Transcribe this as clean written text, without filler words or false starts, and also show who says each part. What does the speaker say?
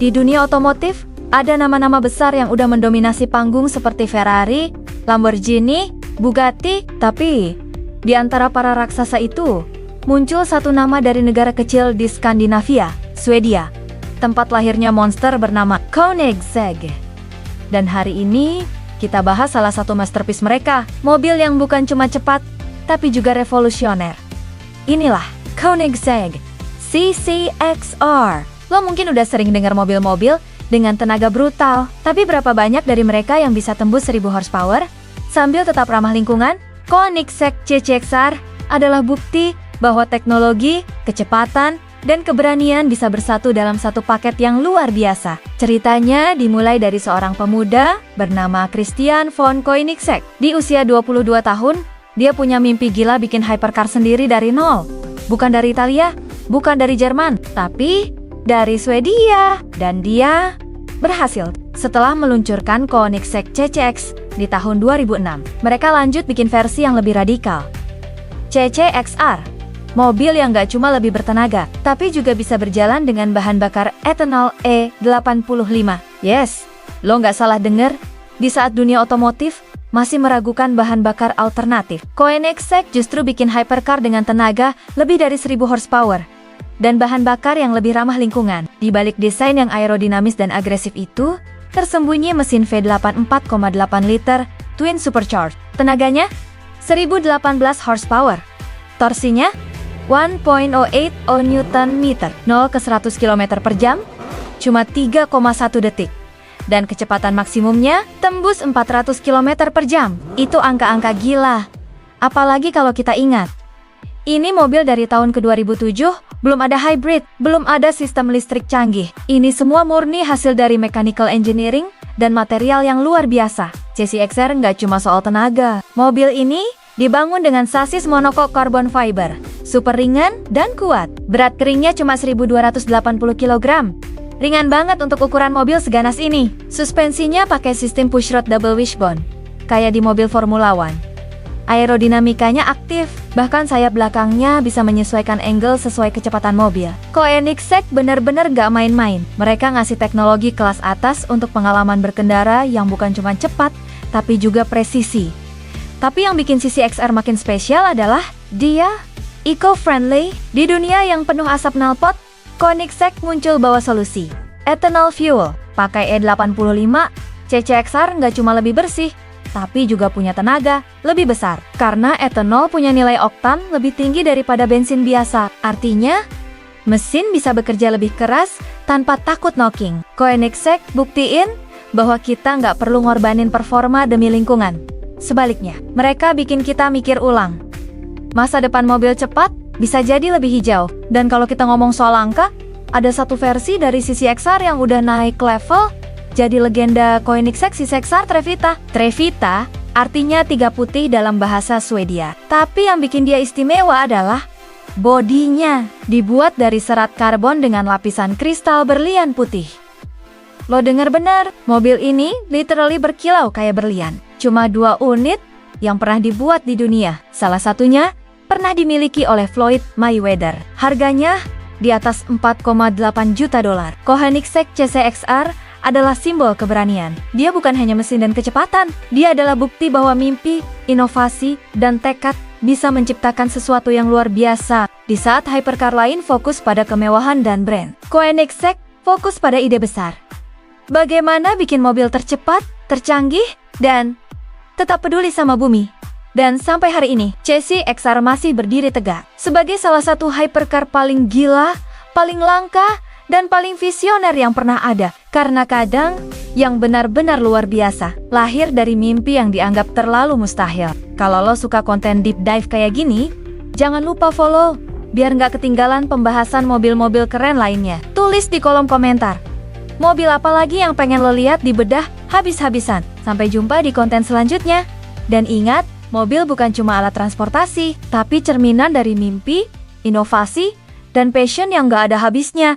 Speaker 1: Di dunia otomotif, ada nama-nama besar yang udah mendominasi panggung seperti Ferrari, Lamborghini, Bugatti, tapi di antara para raksasa itu, muncul satu nama dari negara kecil di Skandinavia, Swedia. Tempat lahirnya monster bernama Koenigsegg. Dan hari ini, kita bahas salah satu masterpiece mereka, mobil yang bukan cuma cepat, tapi juga revolusioner. Inilah Koenigsegg CCXR. Lo mungkin udah sering dengar mobil-mobil dengan tenaga brutal, tapi berapa banyak dari mereka yang bisa tembus 1000 horsepower sambil tetap ramah lingkungan? Koenigsegg CCXR adalah bukti bahwa teknologi, kecepatan, dan keberanian bisa bersatu dalam satu paket yang luar biasa. Ceritanya dimulai dari seorang pemuda bernama Christian von Koenigsegg. Di usia 22 tahun, dia punya mimpi gila bikin hypercar sendiri dari nol. Bukan dari Italia, bukan dari Jerman, tapi dari Swedia. Dan dia berhasil. Setelah meluncurkan Koenigsegg CCX di tahun 2006, mereka lanjut bikin versi yang lebih radikal, CCXR. Mobil yang gak cuma lebih bertenaga, tapi juga bisa berjalan dengan bahan bakar etanol E85. Yes, lo gak salah denger. Di saat dunia otomotif masih meragukan bahan bakar alternatif, Koenigsegg justru bikin hypercar dengan tenaga lebih dari 1000 horsepower dan bahan bakar yang lebih ramah lingkungan. Di balik desain yang aerodinamis dan agresif itu, tersembunyi mesin V8 4,8 liter twin supercharged. Tenaganya 1018 horsepower. Torsinya 1.080 Nm. 0 ke 100 km per jam cuma 3,1 detik. Dan kecepatan maksimumnya tembus 400 km per jam. Itu angka-angka gila. Apalagi kalau kita ingat, ini mobil dari tahun ke-2007, belum ada hybrid, belum ada sistem listrik canggih. Ini semua murni hasil dari mechanical engineering dan material yang luar biasa. CCXR nggak cuma soal tenaga. Mobil ini dibangun dengan sasis monokok carbon fiber, super ringan dan kuat. Berat keringnya cuma 1280 kg. Ringan banget untuk ukuran mobil seganas ini. Suspensinya pakai sistem pushrod double wishbone, kayak di mobil Formula One. Aerodinamikanya aktif, bahkan sayap belakangnya bisa menyesuaikan angle sesuai kecepatan mobil. Koenigsegg bener-bener gak main-main. Mereka ngasih teknologi kelas atas untuk pengalaman berkendara yang bukan cuma cepat, tapi juga presisi. Tapi yang bikin CCXR makin spesial adalah dia eco-friendly. Di dunia yang penuh asap knalpot, Koenigsegg muncul bawa solusi ethanol fuel. Pakai E85, CCXR nggak cuma lebih bersih, tapi juga punya tenaga lebih besar. Karena ethanol punya nilai oktan lebih tinggi daripada bensin biasa. Artinya, mesin bisa bekerja lebih keras tanpa takut knocking. Koenigsegg buktiin bahwa kita nggak perlu ngorbanin performa demi lingkungan. Sebaliknya, mereka bikin kita mikir ulang. Masa depan mobil cepat bisa jadi lebih hijau. Dan kalau kita ngomong soal angka, ada satu versi dari CCXR yang udah naik level jadi legenda Koenigsegg CCXR Trevita. Trevita artinya tiga putih dalam bahasa Swedia. Tapi yang bikin dia istimewa adalah bodinya dibuat dari serat karbon dengan lapisan kristal berlian putih. Lo denger bener, mobil ini literally berkilau kayak berlian. Cuma 2 unit yang pernah dibuat di dunia. Salah satunya pernah dimiliki oleh Floyd Mayweather. Harganya di atas 4,8 juta dolar. Koenigsegg CCXR adalah simbol keberanian. Dia bukan hanya mesin dan kecepatan. Dia adalah bukti bahwa mimpi, inovasi, dan tekad bisa menciptakan sesuatu yang luar biasa. Di saat hypercar lain fokus pada kemewahan dan brand, Koenigsegg fokus pada ide besar. Bagaimana bikin mobil tercepat, tercanggih, dan tetap peduli sama bumi. Dan sampai hari ini, CCXR masih berdiri tegak sebagai salah satu hypercar paling gila, paling langka, dan paling visioner yang pernah ada. Karena kadang, yang benar-benar luar biasa lahir dari mimpi yang dianggap terlalu mustahil. Kalau lo suka konten deep dive kayak gini, jangan lupa follow, biar nggak ketinggalan pembahasan mobil-mobil keren lainnya. Tulis di kolom komentar, mobil apa lagi yang pengen lo lihat dibedah habis-habisan. Sampai jumpa di konten selanjutnya. Dan ingat, mobil bukan cuma alat transportasi, tapi cerminan dari mimpi, inovasi, dan passion yang gak ada habisnya.